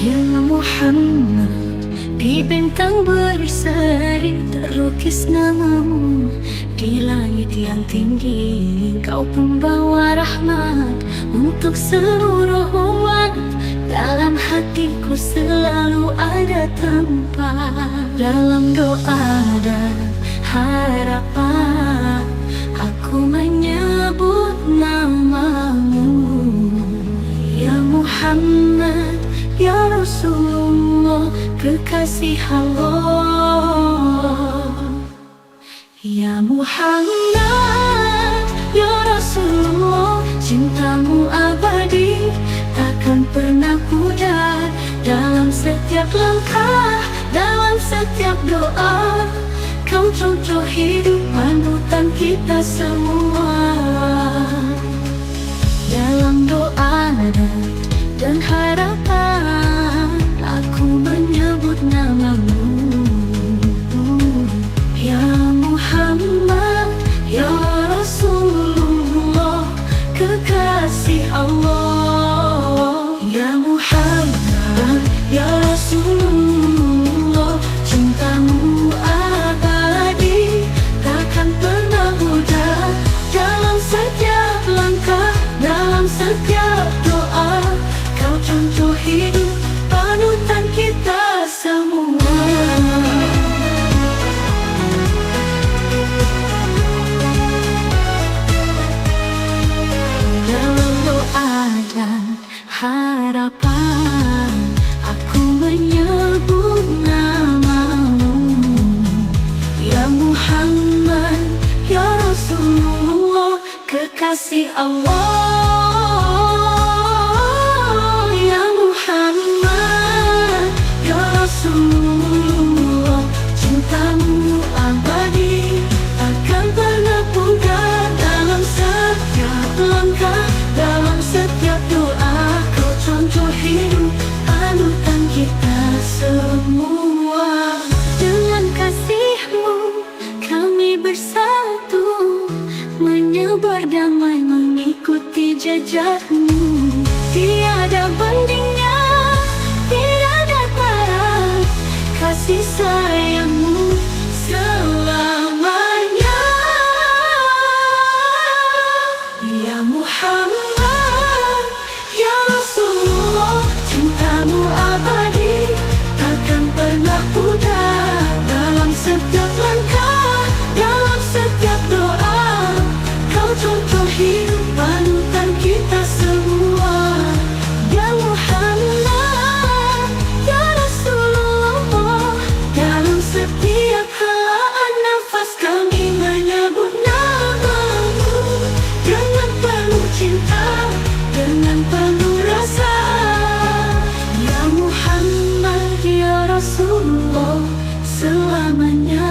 Ya Muhammad, di bintang berseri terlukis namamu. Di langit yang tinggi kau pembawa rahmat untuk seluruh umat. Dalam hatiku selalu ada tempat. Dalam doa dan harapan aku menyebut namamu. Ya Muhammad, ya Rasulullah, kekasih Allah. Ya Muhammad, ya Rasulullah, cintamu abadi, takkan pernah pudar. Dalam setiap langkah, dalam setiap doa, kau contoh hidup panutan kita semua. Dalam doa dan harapan aku menyebut namamu. Ya Muhammad, ya Rasulullah, kekasih Allah. Ya Muhammad, ya Rasulullah, cintamu abadi, takkan pernah pudar. Dalam setiap langkah, dalam setiap doa, kau contoh hidup panutan kita semua. Dalam doa dan harapan aku menyebut namamu. Ya Muhammad, ya Rasulullah, kekasih Allah. Ya Muhammad, ya Rasulullah, cintamu abadi, takkan pernah pudar. Dalam setiap langkah, dalam setiap doa, kau contoh hidup panutan kita semua. Dengan kasihmu kami bersatu, menyebar damai mengikuti jejakmu. Tiada bandingnya, tiada tara, kasih sayangmu selamanya. Ya Muhammad, ya Rasulullah, cintamu abadi, takkan pernah pudar. Dalam setiap langkah, dalam setiap doa, kau contoh hidup panutan kita semua. Ya Muhammad, ya Rasulullah, dalam setiap helaan nafas kami menyebut namamu. Dengan penuh cinta, dengan penuh rasa. Ya Muhammad, ya Rasulullah, selamanya.